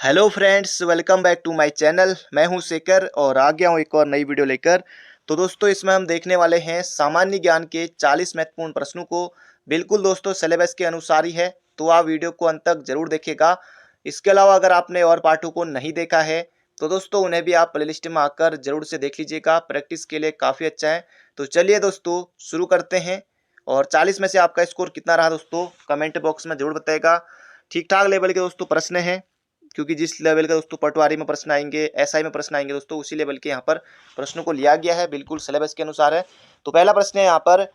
Hello friends, welcome back to my channel. मैं हूं शेखर और आ गया हूं एक और नई वीडियो लेकर। तो दोस्तों, इसमें हम देखने वाले हैं सामान्य ज्ञान के 40 महत्वपूर्ण प्रश्नों को। बिल्कुल दोस्तों, सिलेबस के अनुसार ही है, तो आप वीडियो को अंत तक जरूर देखिएगा। इसके अलावा अगर आपने और पार्टों को नहीं देखा है तो दोस्तों उन्हें भी आप प्लेलिस्ट में आकर जरूर से देख लीजिएगा। प्रैक्टिस के लिए काफ़ी अच्छा है। तो चलिए दोस्तों, शुरू करते हैं। और 40 में से आपका स्कोर कितना रहा दोस्तों, कमेंट बॉक्स में जरूर बताएगा। ठीक ठाक लेवल के दोस्तों प्रश्न हैं, क्योंकि जिस लेवल का दोस्तों पटवारी में प्रश्न आएंगे, एसआई में प्रश्न आएंगे दोस्तों, उसी लेवल के यहाँ पर प्रश्नों को लिया गया है, बिल्कुल सिलेबस के अनुसार है। तो पहला प्रश्न है यहाँ पर,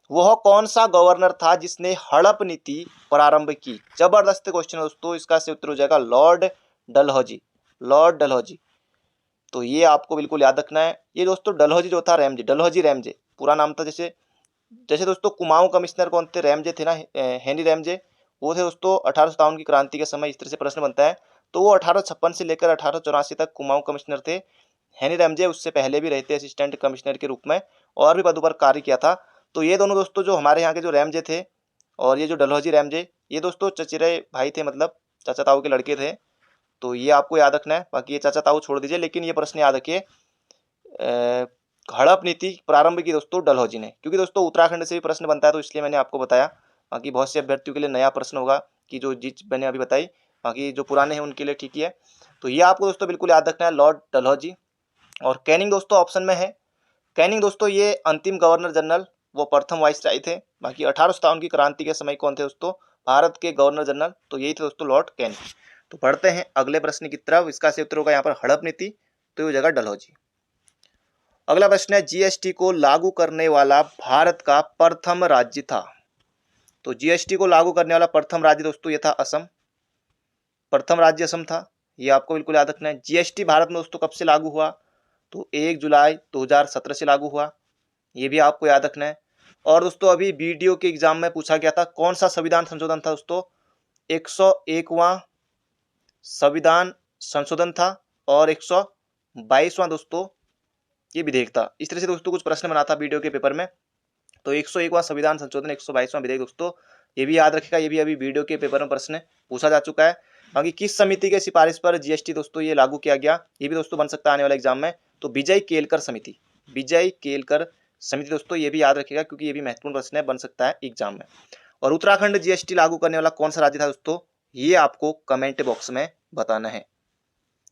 वह कौन सा गवर्नर था जिसने हड़प नीति प्रारंभ की? जबरदस्त क्वेश्चन है दोस्तों। इसका से उत्तर हो जाएगा लॉर्ड डलहौजी। लॉर्ड डलहौजी। तो ये आपको बिल्कुल याद रखना है। ये दोस्तों डलहौजी जो था, रैमजे, डलहौजी रैमजे पूरा नाम था। जैसे जैसे दोस्तों कुमाऊं कमिश्नर कौन थे? रैमजे थे ना, हेनरी रैमजे। वो थे दोस्तों 1857 की क्रांति के समय। इस तरह से प्रश्न बनता है। तो वो 1856 से लेकर 1884 तक कुमाऊं कमिश्नर थे। हेनरी रैमजे उससे पहले भी रहते असिस्टेंट कमिश्नर के रूप में, और भी पदों पर कार्य किया था। तो ये दोनों दोस्तों जो हमारे यहाँ के जो रैमजे थे और ये जो डलहौजी रैमजे, ये दोस्तों चचेरे भाई थे, मतलब चाचा ताऊ के लड़के थे। तो ये आपको याद रखना है। बाकी ये चाचा ताऊ छोड़ दीजिए, लेकिन ये प्रश्न याद रखिए। हड़प नीति प्रारंभ की दोस्तों डलहौजी ने, क्योंकि दोस्तों उत्तराखंड से भी प्रश्न बनता है, तो इसलिए मैंने आपको बताया। बाकी बहुत से अभ्यर्थियों के लिए नया प्रश्न होगा कि जो जिस मैंने अभी बताई, बाकी जो पुराने हैं उनके लिए ठीक ही है। तो ये आपको दोस्तों बिल्कुल याद रखना है, लॉर्ड डलहौजी। और कैनिंग दोस्तों ऑप्शन में है। कैनिंग दोस्तों ये अंतिम गवर्नर जनरल, वो प्रथम वाइसराय थे। बाकी 1857 की क्रांति के समय कौन थे दोस्तों? भारत के गवर्नर जनरल, तो यही थे दोस्तों लॉर्ड कैनिंग। तो पढ़ते हैं अगले प्रश्न की तरफ। इसका से उत्तर होगा यहाँ पर हड़प नीति, तो ये जगह डलहौजी। अगला प्रश्न है, जीएसटी को लागू करने वाला भारत का प्रथम राज्य था? तो जीएसटी को लागू करने वाला प्रथम राज्य दोस्तों ये था असम। प्रथम राज्य असम था, ये आपको बिल्कुल याद रखना है। जीएसटी भारत में दोस्तों कब से लागू हुआ? तो 1 जुलाई 2017 से लागू हुआ, ये भी आपको याद रखना है। और दोस्तों अभी वीडियो के एग्जाम में पूछा गया था, कौन सा संविधान संशोधन था दोस्तों? 101वां संविधान संशोधन था और 122वां दोस्तों ये विधेयक था। इस तरह से दोस्तों कुछ प्रश्न बना था वीडियो के पेपर में। तो 101वां संविधान संशोधन, 122वां विधेयक दोस्तों, ये भी याद रखिएगा। ये भी अभी वीडियो के पेपर में प्रश्न पूछा जा चुका है। बाकी किस समिति के सिफारिश पर जीएसटी दोस्तों ये लागू किया गया, ये भी दोस्तों बन सकता है आने वाले एग्जाम में। तो विजय केलकर समिति, विजय केलकर समिति दोस्तों, ये भी याद रखिएगा, क्योंकि ये भी महत्वपूर्ण प्रश्न है, बन सकता है एग्जाम में। और उत्तराखंड जीएसटी लागू करने वाला कौन सा राज्य था दोस्तों, ये आपको कमेंट बॉक्स में बताना है।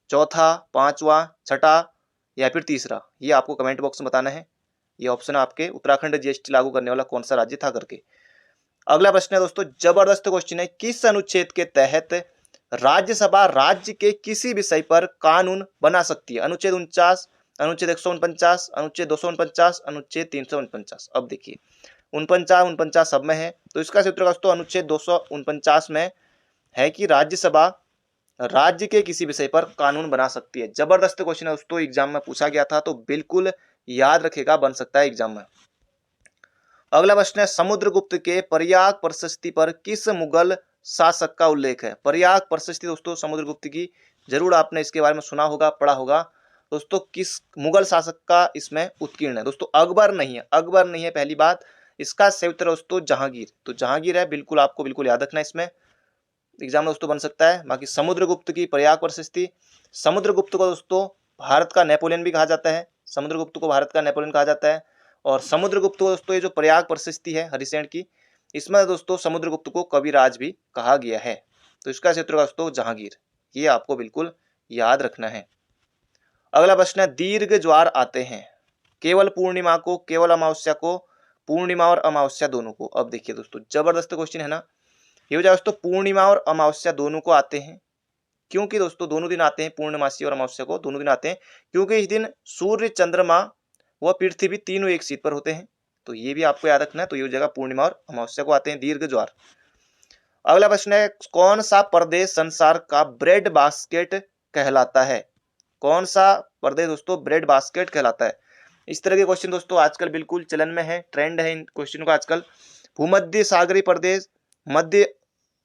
चौथा, पांचवा, छठा या फिर तीसरा, ये आपको कमेंट बॉक्स में बताना है। ये ऑप्शन आपके, उत्तराखंड जीएसटी लागू करने वाला कौन सा राज्य था करके। अगला प्रश्न है दोस्तों, जबरदस्त क्वेश्चन है। किस अनुच्छेद के तहत राज्यसभा राज्य के किसी विषय पर कानून बना सकती है? अनुच्छेद 49, अनुच्छेद 149, अनुच्छेद 249, अनुच्छेद 349। अब देखिए 49 सब में है, तो इसका उत्तर दोस्तों अनुच्छेद 249 में है कि राज्यसभा राज्य के किसी विषय पर कानून बना सकती है। जबरदस्त क्वेश्चन है दोस्तों, एग्जाम में पूछा गया था, तो बिल्कुल याद रखेगा, बन सकता है एग्जाम में। अगला प्रश्न है, समुद्रगुप्त के प्रयाग प्रशस्ति पर किस मुगल शासक का उल्लेख है? प्रयाग प्रशस्ति दोस्तों समुद्रगुप्त की, जरूर आपने इसके बारे में सुना होगा, पढ़ा होगा दोस्तों। किस मुगल शासक का इसमें उत्कीर्ण है दोस्तों? अकबर नहीं है, अकबर नहीं है पहली बात। इसका सही उत्तर दोस्तों जहांगीर, तो जहांगीर है। बिल्कुल आपको बिल्कुल याद रखना है, इसमें एग्जाम में दोस्तों बन सकता है। बाकी समुद्रगुप्त की प्रयाग प्रशस्ति, समुद्रगुप्त को दोस्तों भारत का नेपोलियन भी कहा जाता है। समुद्रगुप्त को भारत का नेपोलियन कहा जाता है। और समुद्रगुप्त को दोस्तों ये जो प्रयाग प्रशस्ति है हरिसेन की, इसमें दोस्तों समुद्रगुप्त को कविराज भी कहा गया है। तो इसका क्षेत्र दोस्तों जहांगीर, ये आपको बिल्कुल याद रखना है। अगला प्रश्न है, दीर्घ ज्वार आते हैं केवल पूर्णिमा को, केवल अमावस्या को, पूर्णिमा और अमावस्या दोनों को? अब देखिए दोस्तों, जबरदस्त क्वेश्चन है ना। ये हो जाए दोस्तों, पूर्णिमा और अमावस्या दोनों को आते हैं। क्योंकि दोस्तों दोनों दिन आते हैं, पूर्णमासी और अमावस्या को दोनों दिन आते हैं, क्योंकि इस दिन सूर्य, चंद्रमा व पृथ्वी तीनों एक सीट पर होते हैं। तो ये भी आपको याद रखना है। तो ये जगह पूर्णिमा और अमावस्या को आते हैं दीर्घ ज्वार। अगला प्रश्न है, कौन सा प्रदेश संसार का ब्रेड बास्केट कहलाता है? कौन सा प्रदेश दोस्तों ब्रेड बास्केट कहलाता है? इस तरह के क्वेश्चन दोस्तों आजकल बिल्कुल चलन में है, ट्रेंड है इन क्वेश्चनों का आजकल। भूमध्य सागरीय प्रदेश, मध्य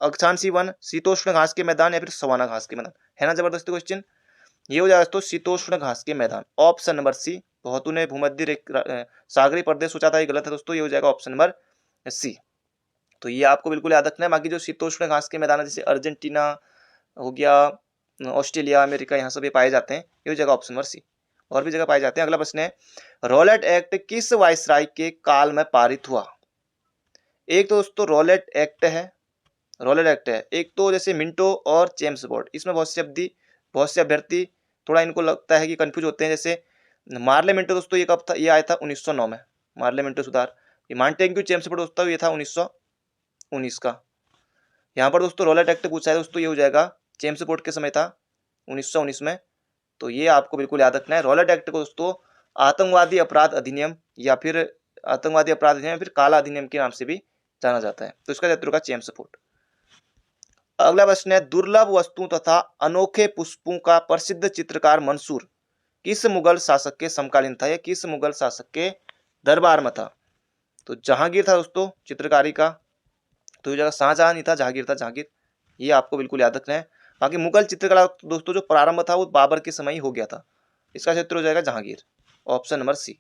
अक्षांशी वन, शीतोष्ण घास के मैदान या फिर सवाना घास के मैदान, है ना जबरदस्त क्वेश्चन। ये हो जाएगा दोस्तों शीतोष्ण घास के मैदान, ऑप्शन नंबर सी। बहुतों ने भूमध्य सागरीय प्रदेश सोचा था, ये गलत है दोस्तों, ये हो जाएगा ऑप्शन नंबर सी। तो ये आपको बिल्कुल याद रखना है। बाकी जो शीतोष्ण घास के मैदान है, जैसे अर्जेंटीना हो गया, ऑस्ट्रेलिया, अमेरिका, यहाँ सब ये पाए जाते हैं। ये जगह ऑप्शन नंबर सी। और भी जगह पाए जाते हैं। अगला प्रश्न है, रॉलेट एक्ट किस वायसराय के काल में पारित हुआ? एक तो दोस्तों रॉलेट एक्ट है, एक तो जैसे मिंटो और जेम्स बॉन्ड, इसमें बहुत से अभ्यर्थी थोड़ा इनको लगता है कि कंफ्यूज होते हैं। जैसे मार्ले मिंटो दोस्तों ये कब था? ये आया था 1909 में, मार्ले मिंटो सुधार। ये मांटेग्यू जेम्स बॉन्ड दोस्तों ये था 1919 का। यहाँ पर दोस्तों रॉलेट एक्ट पूछा है दोस्तों, ये हो जाएगा जेम्स बॉन्ड के समय था 1919 में। तो ये आपको बिल्कुल याद रखना है। रॉलेट एक्ट को दोस्तों आतंकवादी अपराध अधिनियम या फिर काला अधिनियम के नाम से भी जाना जाता है। तो इसका उत्तर होगा जेम्स बॉन्ड। अगला प्रश्न है, दुर्लभ वस्तुओं तथा अनोखे पुष्पों का प्रसिद्ध चित्रकार मंसूर किस मुगल शासक के समकालीन था? या किस मुगल शासक के दरबार में था? तो जहांगीर था दोस्तों चित्रकारी का। तो ये जगह शाहजहां नहीं था, जहांगीर था, जहांगीर। ये आपको बिल्कुल याद रखना है। बाकी मुगल चित्रकला दोस्तों जो प्रारंभ था वो बाबर के समय ही हो गया था। इसका क्षेत्र हो जाएगा जहांगीर, ऑप्शन नंबर सी।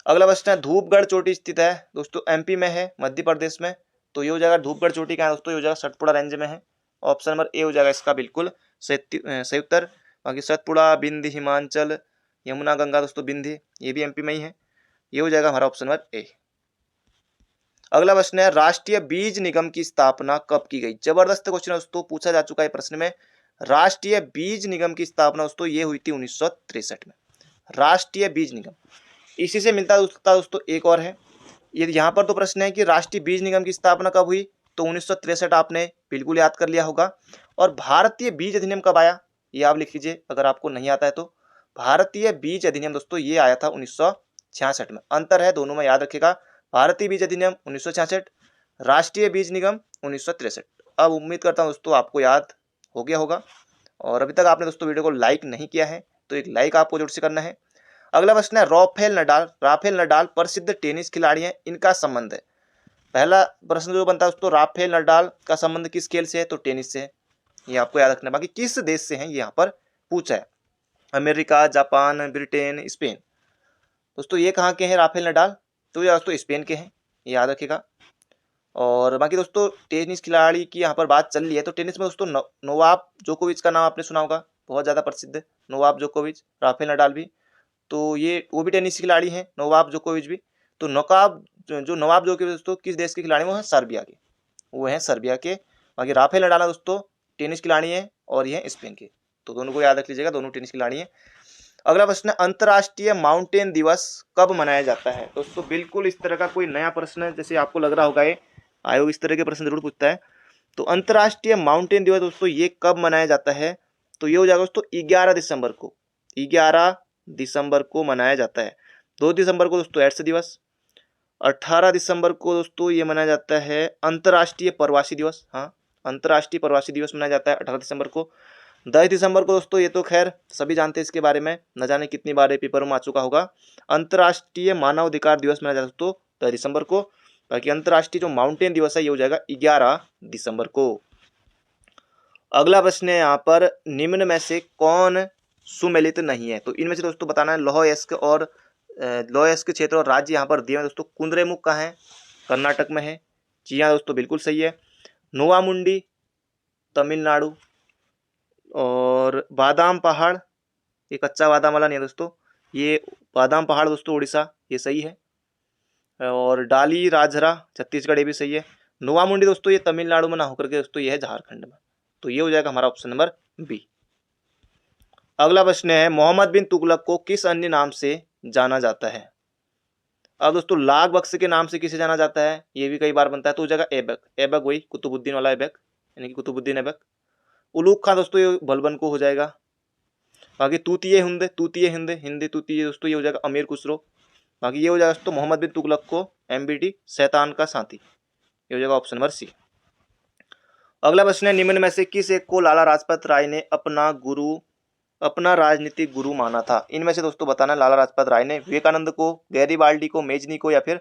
अगला प्रश्न है, धूपगढ़ चोटी स्थित है दोस्तों, एमपी में है, मध्य प्रदेश में। तो ये हो जाएगा धूपगढ़ चोटी का है दोस्तों, ये हो जाएगा सतपुड़ा रेंज में है। ऑप्शन नंबर ए हो जाएगा इसका बिल्कुल सही उत्तर। बाकी सतपुड़ा, बिंद, हिमाचल, यमुना, गंगा दोस्तों बिंद, ये भी एमपी में ही है। ये हो जाएगा हमारा ऑप्शन नंबर ए। अगला प्रश्न है, राष्ट्रीय बीज निगम की स्थापना कब की गई? जबरदस्त क्वेश्चन है दोस्तों, पूछा जा चुका है प्रश्न में। राष्ट्रीय बीज निगम की स्थापना दोस्तों ये हुई थी 1963 में, राष्ट्रीय बीज निगम। इसी से मिलता जुलता दोस्तों एक और है। ये यहाँ पर तो प्रश्न है कि राष्ट्रीय बीज निगम की स्थापना कब हुई? तो 1963 आपने बिल्कुल याद कर लिया होगा। और भारतीय बीज अधिनियम कब आया? ये आप लिख लीजिए अगर आपको नहीं आता है तो। भारतीय बीज अधिनियम दोस्तों ये आया था 1966 में। अंतर है दोनों में, याद रखिएगा। भारतीय बीज अधिनियम 1966, राष्ट्रीय बीज निगम 1963। अब उम्मीद करता हूँ दोस्तों आपको याद हो गया होगा। और अभी तक आपने दोस्तों वीडियो को लाइक नहीं किया है तो एक लाइक आपको जरूर से करना है। अगला प्रश्न है, राफेल नडाल प्रसिद्ध टेनिस खिलाड़ी हैं, इनका संबंध है। पहला प्रश्न जो बनता है दोस्तों, राफेल नडाल का संबंध किस खेल से है? तो टेनिस से है। ये आपको याद रखना है। बाकी किस देश से है ये यहाँ पर पूछा है, अमेरिका, जापान, ब्रिटेन, स्पेन। दोस्तों ये कहाँ के हैं राफेल नडाल? तो ये दोस्तों स्पेन के हैं, याद रखिएगा। और बाकी दोस्तों टेनिस खिलाड़ी की यहाँ पर बात चल रही है तो टेनिस में दोस्तों नोवाक जोकोविच का नाम आपने सुना होगा, बहुत ज़्यादा प्रसिद्ध है नोवाक जोकोविच, राफेल नडाल भी। तो ये वो भी टेनिस खिलाड़ी हैं, नोवाक जोकोविच भी। तो नोवाक जोकोविच दोस्तों किस देश के खिलाड़ी? वो हैं सर्बिया के, वो हैं सर्बिया के। बाकी राफेल नडाल दोस्तों टेनिस खिलाड़ी हैं और ये हैं स्पेन के। तो दोनों को याद रख लीजिएगा, दोनों टेनिस खिलाड़ी हैं। अगला प्रश्न है, अंतर्राष्ट्रीय माउंटेन दिवस कब मनाया जाता है? दोस्तों बिल्कुल इस तरह का कोई नया प्रश्न जैसे आपको लग रहा होगा, ये आयोग इस तरह के प्रश्न जरूर पूछता है। तो अंतर्राष्ट्रीय माउंटेन दिवस दोस्तों ये कब मनाया जाता है? तो ये हो जाएगा दोस्तों 11 दिसंबर को, 11 दिसंबर को मनाया जाता है। 2 दिसंबर को दोस्तों एड्स दिवस, 18 दिसंबर को दोस्तों ये मनाया जाता है अंतर्राष्ट्रीय प्रवासी दिवस। हाँ, अंतर्राष्ट्रीय प्रवासी दिवस मनाया जाता है 18 दिसंबर को। 10 दिसंबर को दोस्तों ये तो खैर सभी जानते हैं इसके बारे में, न जाने कितनी बार ये पेपर में आ चुका होगा, अंतर्राष्ट्रीय मानवाधिकार दिवस मनाया जाता है दोस्तों 10 दिसंबर को। बाकी अंतर्राष्ट्रीय जो माउंटेन दिवस है ये हो जाएगा 11 दिसंबर को। अगला प्रश्न है यहाँ पर, निम्न में से कौन सुमेलित नहीं है? तो इनमें से दोस्तों बताना है। लोहयस्क क्षेत्र और राज्य यहाँ पर दिए हैं दोस्तों। कुद्रेमुख कहाँ है? कर्नाटक में है। जी हाँ दोस्तों बिल्कुल सही है। नोवामुंडी तमिलनाडु, और बादाम पहाड़, ये कच्चा बादाम वाला नहीं है दोस्तों, ये बादाम पहाड़ दोस्तों उड़ीसा, ये सही है। और डाली राजहरा छत्तीसगढ़, ये भी सही है। नोवामुंडी दोस्तों ये तमिलनाडु में ना होकर के दोस्तों ये है झारखंड में। तो ये हो जाएगा हमारा ऑप्शन नंबर बी। अगला प्रश्न है, मोहम्मद बिन तुगलक को किस अन्य नाम से जाना जाता है? अब दोस्तों लाख बख्श के नाम से किसे जाना जाता है? ये भी कई बार बनता है। तो हो जाएगा ऐबक, वही कुतुबुद्दीन वाला ऐबक, यानी कि कुतुबुद्दीन ऐबक। उलूग खां दोस्तों ये बलबन को हो जाएगा। बाकी तूतीय हिंद तूतीय दोस्तों ये हो जाएगा अमीर खुसरो। बाकी ये हो जाएगा दोस्तों मोहम्मद बिन तुगलक को एमबीटी शैतान का साथी, ये हो जाएगा ऑप्शन नंबर सी। अगला प्रश्न है, निम्न में से किस एक को लाला लाजपत राय ने अपना राजनीतिक गुरु माना था? इनमें से दोस्तों बताना, लाला लाजपत राय ने विवेकानंद को, गैरीबाल्डी को, मेजनी को, या फिर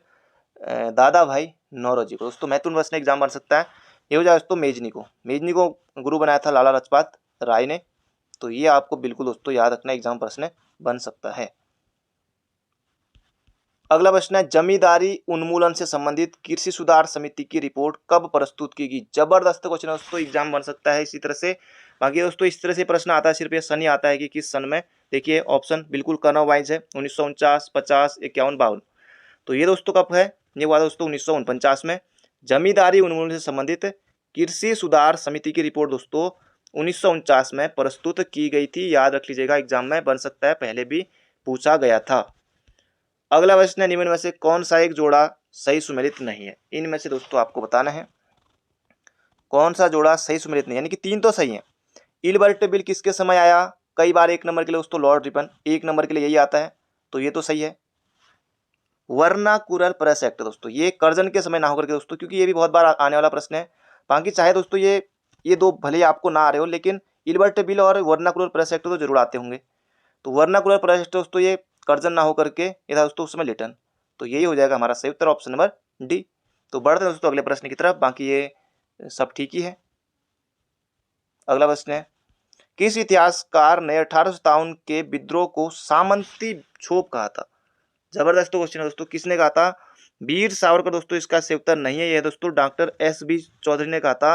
दादा भाई नौरोजी को। दोस्तों महत्वपूर्ण प्रश्न एग्जाम बन सकता है। ये हो जाएगा दोस्तों मेजनी को गुरु बनाया था लाला लाजपत राय ने। तो ये आपको बिल्कुल दोस्तों याद रखना, एग्जाम प्रश्न बन सकता है। अगला प्रश्न है, जमींदारी उन्मूलन से संबंधित कृषि सुधार समिति की रिपोर्ट कब प्रस्तुत की गई? जबरदस्त क्वेश्चन है दोस्तों, एग्जाम बन सकता है इसी तरह से। बाकी दोस्तों इस तरह से प्रश्न आता है, सिर्फ ये सन ही आता है कि किस सन में। देखिए ऑप्शन बिल्कुल कर्नल वाइज है, 1949, 50, 51, 52। तो ये दोस्तों कब है, ये हुआ दोस्तों 1949 में। जमींदारी उन्मूलन से संबंधित कृषि सुधार समिति की रिपोर्ट दोस्तों 1949 में प्रस्तुत की गई थी। याद रख लीजिएगा, एग्जाम में बन सकता है, पहले भी पूछा गया था। अगला प्रश्न है, निम्न में से कौन सा एक जोड़ा सही सुमेलित नहीं है। इनमें से दोस्तों आपको बताना है कौन सा जोड़ा सही सुमेलित नहीं है, यानी कि तीन तो सही है। इल्बर्ट बिल किसके समय आया, कई बार एक नंबर के लिए दोस्तों लॉर्ड रिपन, एक नंबर के लिए यही आता है, तो ये तो सही है। वर्नाकुलर प्रेस एक्ट दोस्तों, ये कर्जन के समय ना होकर के दोस्तों, क्योंकि ये भी बहुत बार आने वाला प्रश्न है। बाकी चाहे दोस्तों ये दो भले ही आपको ना आ रहे हो, लेकिन इल्बर्ट बिल और वर्नाकुलर प्रेस एक्ट तो जरूर आते होंगे। तो वर्नाकुलर प्रेस एक्ट दोस्तों ये कर्जन ना होकर के ये था दोस्तों उसमें लिटन, तो यही हो जाएगा हमारा सही उत्तर, ऑप्शन नंबर डी। तो बढ़ते हैं दोस्तों अगले प्रश्न की तरफ, बाकी ये सब ठीक ही है। अगला प्रश्न है, किस इतिहासकार ने 1857 के विद्रोह को सामंती क्षोभ कहा था। जबरदस्त क्वेश्चन है दोस्तों, किसने कहा था, वीर सावरकर दोस्तों इसका सही उत्तर नहीं है, यह दोस्तों डॉक्टर एस बी चौधरी ने कहा था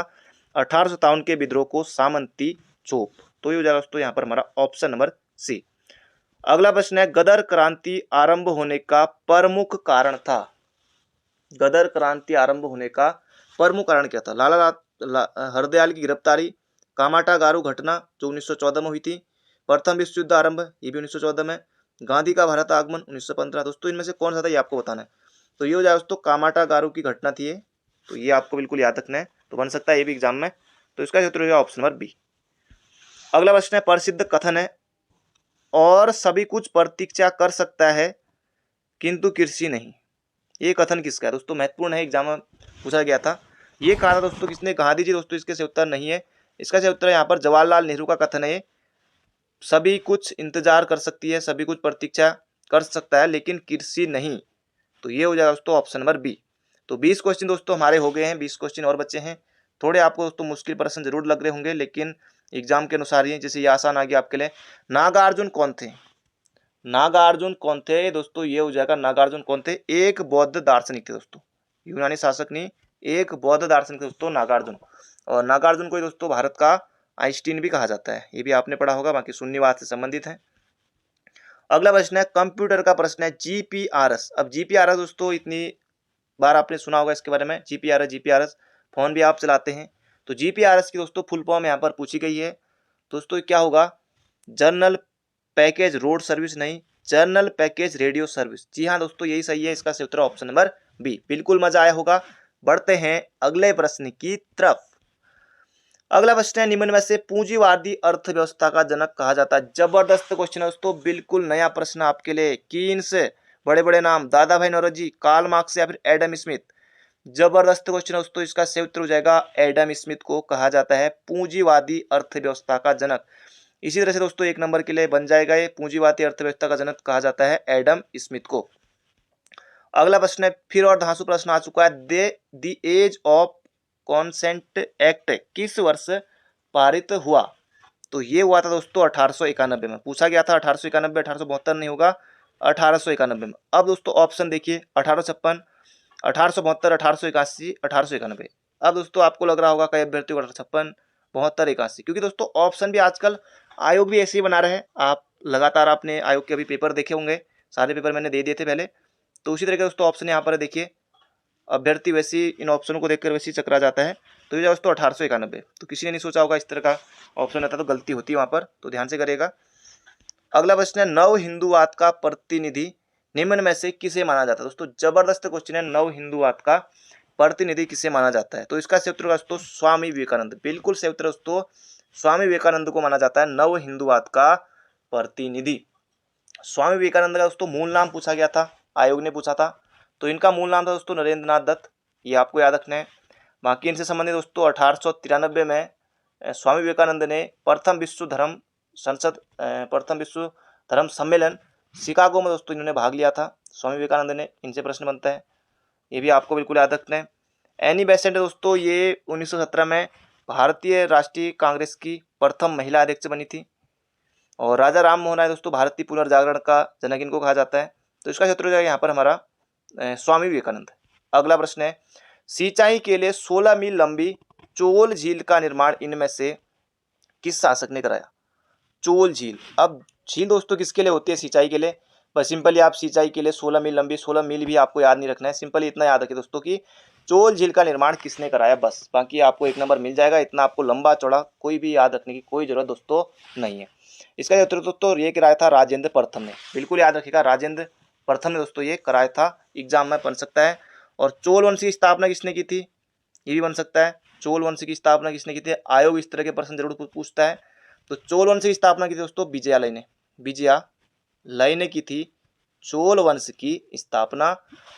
1857 के विद्रोह को सामंती क्षोभ। तो ये हो जाएगा दोस्तों यहाँ पर हमारा ऑप्शन नंबर सी। अगला प्रश्न है, गदर क्रांति आरंभ होने का प्रमुख कारण था। गदर क्रांति आरंभ होने का प्रमुख कारण क्या था, हरदयाल की गिरफ्तारी, कामाटा गारू घटना जो 1914 में हुई थी, प्रथम विश्व युद्ध आरंभ ये भी 1914 में, गांधी का भारत आगमन 1915। दोस्तों इनमें से कौन सा था ये आपको बताना है। तो ये हो जाए दोस्तों कामाटा गारू की घटना थी ये, तो ये आपको बिल्कुल याद रखना है, तो बन सकता है ये भी एग्जाम में। तो इसका उत्तर हो जाएगा ऑप्शन नंबर बी। अगला प्रश्न है, प्रसिद्ध कथन है, और सभी कुछ प्रतीक्षा कर सकता है किंतु कृषि नहीं। ये कथन किसका है दोस्तों, महत्वपूर्ण है, एग्जाम में पूछा गया था। ये कहा था दोस्तों किसने, गांधी जी दोस्तों, इसके से उत्तर नहीं है। इसका से उत्तर यहाँ पर जवाहरलाल नेहरू का कथन है, सभी कुछ इंतजार कर सकती है, सभी कुछ प्रतीक्षा कर सकता है लेकिन कृषि नहीं। तो ये हो जाएगा दोस्तों ऑप्शन नंबर बी। तो 20 क्वेश्चन दोस्तों हमारे हो गए हैं, 20 क्वेश्चन और बचे हैं। थोड़े आपको दोस्तों मुश्किल प्रश्न जरूर लग रहे होंगे, लेकिन एग्जाम के अनुसार ही, जैसे ये आसान आ गया आपके लिए। नागार्जुन कौन थे, नागार्जुन कौन थे दोस्तों, ये हो जाएगा नागार्जुन कौन थे, एक बौद्ध दार्शनिक थे दोस्तों, यूनानी शासक नहीं, एक बौद्ध दार्शनिक थे दोस्तों नागार्जुन। और नागार्जुन को दोस्तों भारत का आइंस्टीन भी कहा जाता है, ये भी आपने पढ़ा होगा, बाकी शून्यवाद से संबंधित है। अगला प्रश्न है, कंप्यूटर का प्रश्न है, जीपीआरएस। अब जीपीआरएस दोस्तों इतनी बार आपने सुना होगा इसके बारे में, जीपीआरएस फोन भी आप चलाते हैं, तो जीपीआरएस की दोस्तों फुल फॉर्म यहाँ पर पूछी गई है। दोस्तों क्या होगा, जर्नल पैकेज रोड सर्विस नहीं, जर्नल पैकेज रेडियो सर्विस। जी हाँ दोस्तों यही सही है, इसका सही उत्तर ऑप्शन नंबर बी। बिल्कुल मजा आया होगा। बढ़ते हैं अगले प्रश्न की तरफ। अगला प्रश्न है, निम्न में से पूंजीवादी अर्थव्यवस्था का जनक कहा जाता है। जबरदस्त क्वेश्चन है दोस्तों, बिल्कुल नया प्रश्न आपके लिए। कीन्स, बड़े बड़े नाम, दादा भाई नौरोजी, कार्ल मार्क्स या फिर एडम स्मिथ। जबरदस्त क्वेश्चन है दोस्तों, इसका सही उत्तर हो जाएगा एडम स्मिथ को कहा जाता है पूंजीवादी अर्थव्यवस्था का जनक। इसी तरह से दोस्तों एक नंबर के लिए बन जाएगा, ये पूंजीवादी अर्थव्यवस्था का जनक कहा जाता है एडम स्मिथ को। अगला प्रश्न है, फिर और धांसू प्रश्न आ चुका है, the age of consent act किस वर्ष पारित हुआ। तो ये हुआ था दोस्तों 1891 में, पूछा गया था 1891, 1872 नहीं होगा, 1891 में। अब दोस्तों ऑप्शन देखिए, 1856, 1872, 1881, 1891। अब दोस्तों आपको लग रहा होगा कई अभ्यर्थियों को 1856, 72, 81, क्योंकि दोस्तों ऑप्शन भी आजकल आयोग भी ऐसे ही बना रहे हैं। आप लगातार आपने आयोग के अभी पेपर देखे होंगे, सारे पेपर मैंने दे दिए थे पहले, तो उसी तरह के दोस्तों ऑप्शन यहाँ पर देखिए, अभ्यर्थी वैसे इन ऑप्शनों को देखकर वैसे ही चकरा जाता है। तो ये दोस्तों 1891, तो किसी ने नहीं सोचा होगा इस तरह का ऑप्शन आता, तो गलती होती है वहाँ पर, तो ध्यान से करेगा। अगला प्रश्न है, नव हिंदूवाद का प्रतिनिधि निम्न में से किसे माना जाता है। दोस्तों जबरदस्त क्वेश्चन है, नव हिंदूवाद का प्रतिनिधि किसे माना जाता है। तो इसका सही उत्तर दोस्तों स्वामी विवेकानंद। बिल्कुल सही उत्तर दोस्तों स्वामी विवेकानंद को माना जाता है नव हिंदूवाद का प्रतिनिधि। स्वामी विवेकानंद का दोस्तों मूल नाम पूछा गया था, आयोग ने पूछा था, तो इनका मूल नाम था दोस्तों नरेंद्र नाथ दत्त, ये आपको याद रखना है। बाकी इनसे संबंधित दोस्तों 1893 में स्वामी विवेकानंद ने प्रथम विश्व धर्म सम्मेलन शिकागो में दोस्तों इन्होंने भाग लिया था, स्वामी विवेकानंद ने। इनसे प्रश्न बनता है, ये भी आपको बिल्कुल याद रखना है। एनी बेसेंट दोस्तों ये 1917 में भारतीय राष्ट्रीय कांग्रेस की प्रथम महिला अध्यक्ष बनी थी। और राजा राम मोहन राय दोस्तों भारतीय पुनर्जागरण का जनक इनको कहा जाता है। तो इसका क्षेत्र हो जाएगा यहाँ पर हमारा स्वामी विवेकानंद। अगला प्रश्न है, सिंचाई के लिए 16 मील लंबी चोल झील का निर्माण इनमें से किस शासक ने कराया? चोल झील। अब झील दोस्तों किसके लिए होती है? सिंचाई के लिए। बस सिंपली आप सिंचाई के लिए 16 मील लंबी, 16 मील भी आपको याद नहीं रखना है, सिंपली इतना याद रखिए दोस्तों कि चोल झील का निर्माण किसने कराया, बस। बाकी आपको 1 नंबर मिल जाएगा, इतना आपको लंबा चौड़ा कोई भी याद रखने की कोई जरूरत दोस्तों नहीं है। इसका जो उत्तर दोस्तों ये कराया था राजेंद्र प्रथम ने, बिल्कुल याद रखिएगा, राजेंद्र प्रथम ने दोस्तों ये कराया था। एग्जाम में बन सकता है। और चोल वंश की स्थापना किसने की थी, ये भी बन सकता है। चोल वंश की स्थापना किसने की थी? आयोग इस तरह के प्रश्न जरूर पूछता है। तो चोल वंश की स्थापना की थी दोस्तों विजयालय ने, विजयालय ने की थी चोल वंश की स्थापना।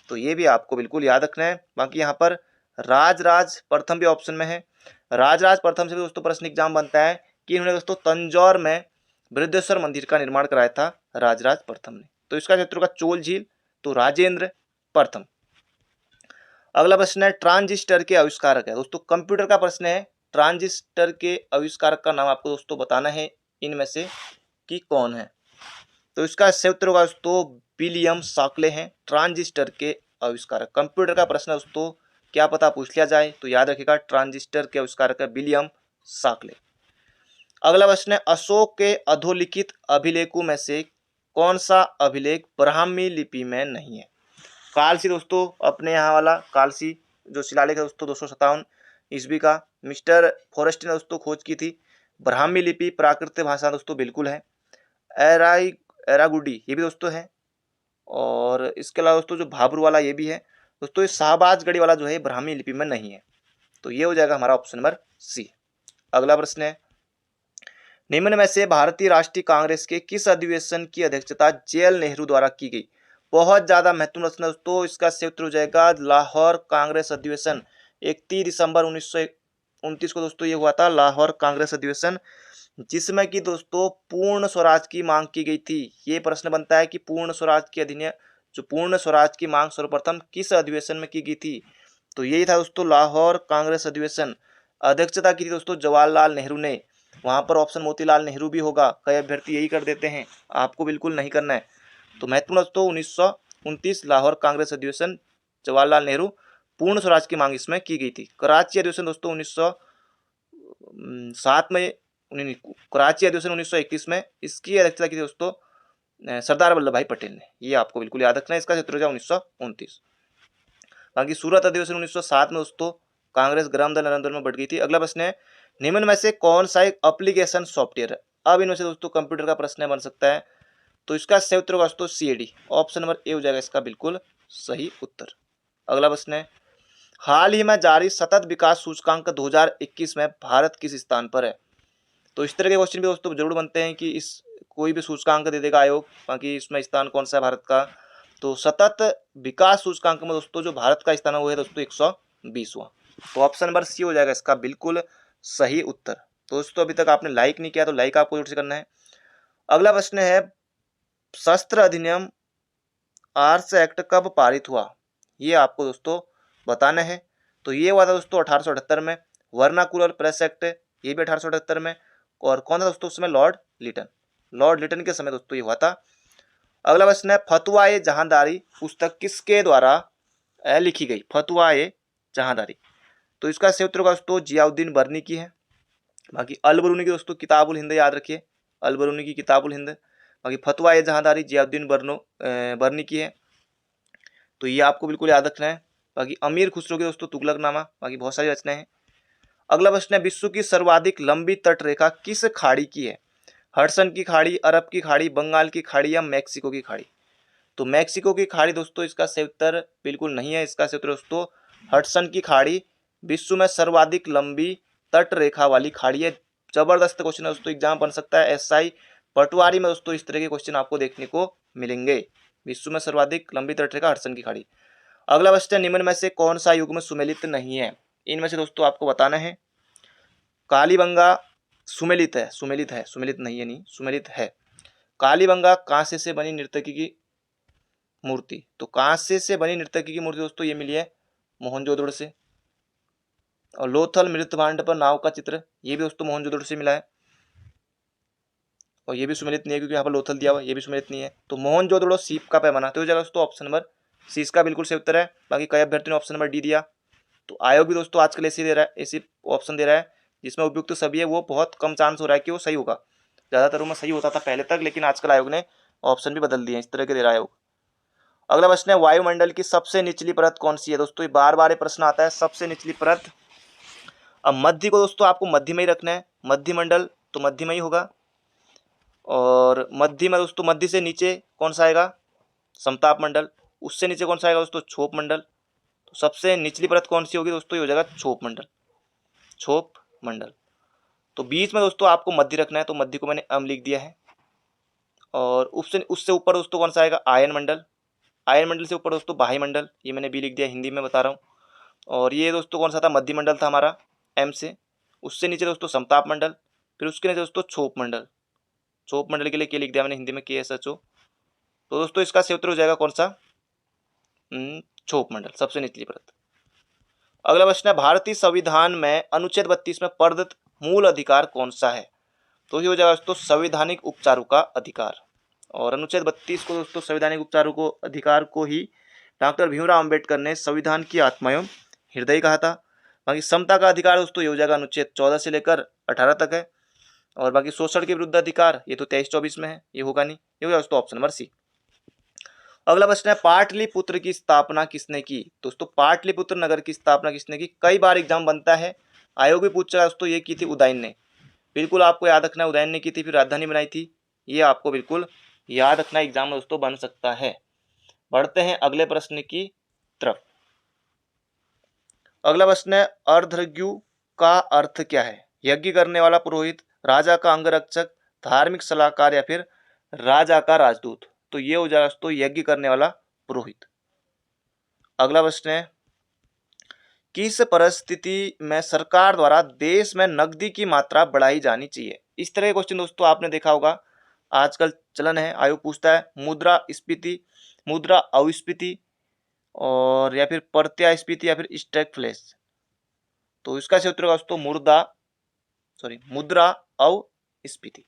तो ये भी आपको बिल्कुल याद रखना है। बाकी यहाँ पर राजराज प्रथम भी ऑप्शन में है। राजराज प्रथम से भी दोस्तों प्रश्न एग्जाम बनता है कि इन्होंने दोस्तों तंजौर में बृहदेश्वर मंदिर का निर्माण कराया था राजराज प्रथम ने। तो इसका क्षेत्र का चोल झील, तो राजेंद्र प्रथम। अगला प्रश्न है ट्रांजिस्टर के आविष्कारक है दोस्तों, कंप्यूटर का प्रश्न है। ट्रांजिस्टर के आविष्कारक का नाम आपको दोस्तों बताना है इनमें से कि कौन है। तो इसका सही उत्तर होगा दोस्तों विलियम शॉकले हैं ट्रांजिस्टर के आविष्कारक। कंप्यूटर का प्रश्न दोस्तों क्या पता पूछ लिया जाए, तो याद रखिएगा ट्रांजिस्टर के आविष्कारक है विलियम शॉकले। अगला प्रश्न है अशोक के अधोलिखित अभिलेखों में से कौन सा अभिलेख ब्राह्मी लिपि में नहीं है? कालसी दोस्तों, अपने यहाँ वाला कालसी जो शिलालेख है दोस्तों 257 ईस्वी का मिस्टर फॉरेस्ट ने दोस्तों खोज की थी। ब्राह्मी लिपि प्राकृत भाषा दोस्तों बिल्कुल है। एरागुडी ये भी दोस्तों है। और इसके अलावा दोस्तों जो भाभरू वाला ये भी है दोस्तों। ये शाहबाजगढ़ी वाला जो है ब्राह्मी लिपि में नहीं है। तो ये हो जाएगा हमारा ऑप्शन नंबर सी। अगला प्रश्न है निम्न में से भारतीय राष्ट्रीय कांग्रेस के किस अधिवेशन की अध्यक्षता जेएल नेहरू द्वारा की गई? बहुत ज्यादा महत्वपूर्ण प्रश्न दोस्तों। इसका सही उत्तर हो जाएगा लाहौर कांग्रेस अधिवेशन। 31 दिसंबर 1929 को दोस्तों ये हुआ था लाहौर कांग्रेस अधिवेशन, जिसमें कि दोस्तों पूर्ण स्वराज की मांग की गई थी। ये प्रश्न बनता है कि पूर्ण स्वराज की अधिनियम, जो पूर्ण स्वराज की मांग सर्वप्रथम किस अधिवेशन में की गई थी? तो यही था दोस्तों लाहौर कांग्रेस अधिवेशन। अध्यक्षता की थी दोस्तों जवाहरलाल नेहरू ने। वहां पर ऑप्शन मोतीलाल नेहरू भी होगा, कई अभ्यर्थी यही कर देते हैं, आपको बिल्कुल नहीं करना है। तो महत्वपूर्ण दोस्तों 1929 लाहौर कांग्रेस अधिवेशन, जवाहरलाल नेहरू, पूर्ण स्वराज की मांग इसमें की गई थी। कराची अधिवेशन दोस्तों 1907 में, कराची अधिवेशन 1931 में, इसकी अध्यक्षता की थी दोस्तों सरदार वल्लभ भाई पटेल ने। ये आपको बिल्कुल याद रखना है। इसका क्षेत्र हो जाए 1929। बाकी सूरत अधिवेशन 1907 में दोस्तों कांग्रेस ग्राम दल नरेंद्र में बढ़ गई थी। अगला प्रश्न है निम्न में से कौन सा एक एप्लीकेशन सॉफ्टवेयर है? अब इनमें से दोस्तों कंप्यूटर का प्रश्न बन सकता है। तो इसका सही उत्तर होगा दोस्तों सीएडी। ऑप्शन नंबर ए हो जाएगा इसका बिल्कुल सही उत्तर। अगला प्रश्न है हाल ही में जारी सतत विकास सूचकांक 2021 में भारत किस स्थान पर है? तो इस तरह के क्वेश्चन भी दोस्तों जरूर बनते हैं कि इस कोई भी सूचकांक दे देगा आयोग, बाकी इसमें स्थान कौन सा है भारत का। तो सतत विकास सूचकांक में दोस्तों जो भारत का स्थान है वो है दोस्तों 120वां। तो ऑप्शन नंबर सी हो जाएगा इसका बिल्कुल सही उत्तर। तो दोस्तों अभी तक आपने लाइक नहीं किया तो लाइक आपको जरूर से करना है। अगला प्रश्न है शस्त्र अधिनियम आर्म्स एक्ट कब पारित हुआ? ये आपको दोस्तों बताना है। तो ये हुआ था दोस्तों 1878 में। वर्नाकुलर प्रेस एक्ट ये भी 1878 में। और कौन था दोस्तों उसमें? लॉर्ड लिटन। लॉर्ड लिटन के समय दोस्तों ये हुआ था। अगला प्रश्न है फतुआ-ए जहांदारी पुस्तक किसके द्वारा लिखी गई? फतुआ-ए जहांदारी, तो इसका सही उत्तर होगा दोस्तों जियाउद्दीन बर्नी की है। बाकी अलबरूनी की दोस्तों किताबुल हिंद याद रखिए, अलबरूनी की किताबुल हिंद। बाकी फतुआ-ए जहांदारी जियाउद्दीन बर्नी की है। तो ये आपको बिल्कुल याद रखना है। बाकी अमीर खुसरो की दोस्तों तुगलकनामा। बाकी बहुत सारी रचनाएं हैं। अगला प्रश्न है विश्व की सर्वाधिक लंबी तट रेखा किस खाड़ी की है? हडसन की खाड़ी, अरब की खाड़ी, बंगाल की खाड़ी या मैक्सिको की खाड़ी? तो मैक्सिको की खाड़ी दोस्तों इसका सही उत्तर बिल्कुल नहीं है। इसका सही उत्तर दोस्तों हडसन की खाड़ी विश्व में सर्वाधिक लंबी तट रेखा वाली खाड़ी है। जबरदस्त क्वेश्चन है दोस्तों, एग्जाम बन सकता है। एसआई पटवारी में दोस्तों इस तरह के क्वेश्चन आपको देखने को मिलेंगे। विश्व में सर्वाधिक लंबी तट रेखा हडसन की खाड़ी। अगला प्रश्न निम्न में से कौन सा युग्म सुमेलित नहीं है? इनमें से दोस्तों आपको बताना है। कालीबंगा सुमेलित है, सुमेलित है, सुमेलित नहीं है, नहीं सुमेलित है। कालीबंगा कांसे से बनी नर्तकी की मूर्ति, तो कांसे से बनी नर्तकी की मूर्ति दोस्तों ये मिली है मोहनजोदड़ो से। और लोथल मृत्यभांड पर नाव का चित्र ये भी दोस्तों मोहनजोदड़ो से मिला है। और ये भी सुमेलित नहीं है क्योंकि यहाँ पर लोथल दिया हुआ, ये भी सुमेलित नहीं है। तो मोहनजोदड़ो सीप का पैमाना, तो दोस्तों ऑप्शन नंबर सी इसका बिल्कुल सही उत्तर है। बाकी कई अभ्यर्थियों ने ऑप्शन नंबर डी दिया। तो आयोग भी दोस्तों आजकल ऐसे दे रहा है, ऐसी ऑप्शन दे रहा है जिसमें उपयुक्त सभी है वो बहुत कम चांस हो रहा है कि वो सही होगा। ज़्यादातर में सही होता था पहले तक, लेकिन आजकल आयोग ने ऑप्शन भी बदल दिए हैं, इस तरह के दे रहा है आयोग। अगला प्रश्न है वायुमंडल की सबसे निचली परत कौन सी है। दोस्तों ये बार बार प्रश्न आता है, सबसे निचली परत। अब मध्य को दोस्तों आपको मध्य में ही रखना है, मध्य मंडल तो मध्य में ही होगा। और मध्य में दोस्तों मध्य से नीचे कौन सा आएगा, समताप मंडल। उससे नीचे कौन सा आएगा दोस्तों, क्षोभ मंडल। तो सबसे निचली परत कौन सी होगी दोस्तों, ये हो जाएगा क्षोभ मंडल, क्षोभ मंडल। तो बीच में दोस्तों आपको मध्य रखना है, तो मध्य को मैंने अम लिख दिया है। और उससे उससे ऊपर दोस्तों कौन सा आएगा, आयन मंडल। आयन मंडल से ऊपर दोस्तों बाह्य मंडल, ये मैंने बी लिख दिया, हिंदी में बता रहा हूँ। और ये दोस्तों कौन सा था, मध्य मंडल था हमारा एम से। उससे नीचे दोस्तों समताप मंडल, फिर उसके नीचे दोस्तों क्षोभ मंडल। क्षोभ मंडल के लिए के लिख दिया मैंने हिंदी में, KSHO। तो दोस्तों इसका सही उत्तर हो जाएगा कौन सा, क्षोभ मंडल, सबसे निचली परत। अगला प्रश्न है भारतीय संविधान में अनुच्छेद 32 में प्रदत्त मूल अधिकार कौन सा है। तो ये हो जाएगा दोस्तों संवैधानिक उपचारों का अधिकार। और अनुच्छेद 32 को दोस्तों संवैधानिक उपचारों को अधिकार को ही डॉक्टर भीमराव अंबेडकर ने संविधान की आत्मा एवं हृदय कहा था। बाकी समता का अधिकार दोस्तों ये हो जाएगा अनुच्छेद 14 से लेकर 18 तक है। और बाकी शोषण के विरुद्ध अधिकार ये तो 23-24 में है, ये होगा नहीं, ये हो जाएगा दोस्तों ऑप्शन नंबर सी। अगला प्रश्न है पाटलिपुत्र की स्थापना किसने की। दोस्तों पाटलिपुत्र नगर की स्थापना किसने की, कई बार एग्जाम बनता है, आयोग भी पूछ रहा है दोस्तों, ये की थी उदयन ने। बिल्कुल आपको याद रखना है, उदयन ने की थी, फिर राजधानी बनाई थी, ये आपको बिल्कुल याद रखना, एग्जाम में दोस्तों बन सकता है। बढ़ते हैं अगले प्रश्न की तरफ। अगला प्रश्न है अर्धज्ञ का अर्थ क्या है। यज्ञ करने वाला पुरोहित, राजा का अंगरक्षक, धार्मिक सलाहकार या फिर राजा का राजदूत। तो ये हो जाएगा दोस्तों यज्ञ करने वाला पुरोहित। अगला प्रश्न है किस परिस्थिति में सरकार द्वारा देश में नकदी की मात्रा बढ़ाई जानी चाहिए। इस तरह के क्वेश्चन दोस्तों आपने देखा होगा, आजकल चलन है, आयोग पूछता है मुद्रास्फीति, मुद्रा अस्फीति, और या फिर प्रत्यास्फीति या फिर स्टैगफ्लेशन। तो इसका सही उत्तर होगा दोस्तों मुद्रा अस्फीति।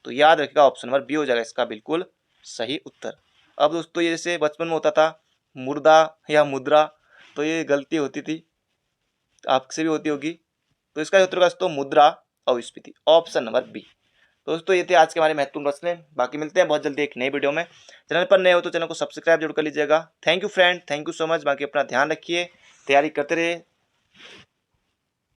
तो याद रखिएगा ऑप्शन नंबर बी हो जाएगा इसका बिल्कुल सही उत्तर। अब दोस्तों ये जैसे बचपन में होता था मुर्दा या मुद्रा, तो ये गलती होती थी, आपसे भी होती होगी। तो इसका उत्तर होगा दोस्तों मुद्रा अस्फीति, ऑप्शन नंबर बी। दोस्तों ये थे आज के हमारे महत्वपूर्ण प्रश्न। बाकी मिलते हैं बहुत जल्दी एक नई वीडियो में। चैनल पर नए हो तो चैनल को सब्सक्राइब जरूर कर लीजिएगा। Thank you friend, thank you so much. बाकी अपना ध्यान रखिए, तैयारी करते रहिए।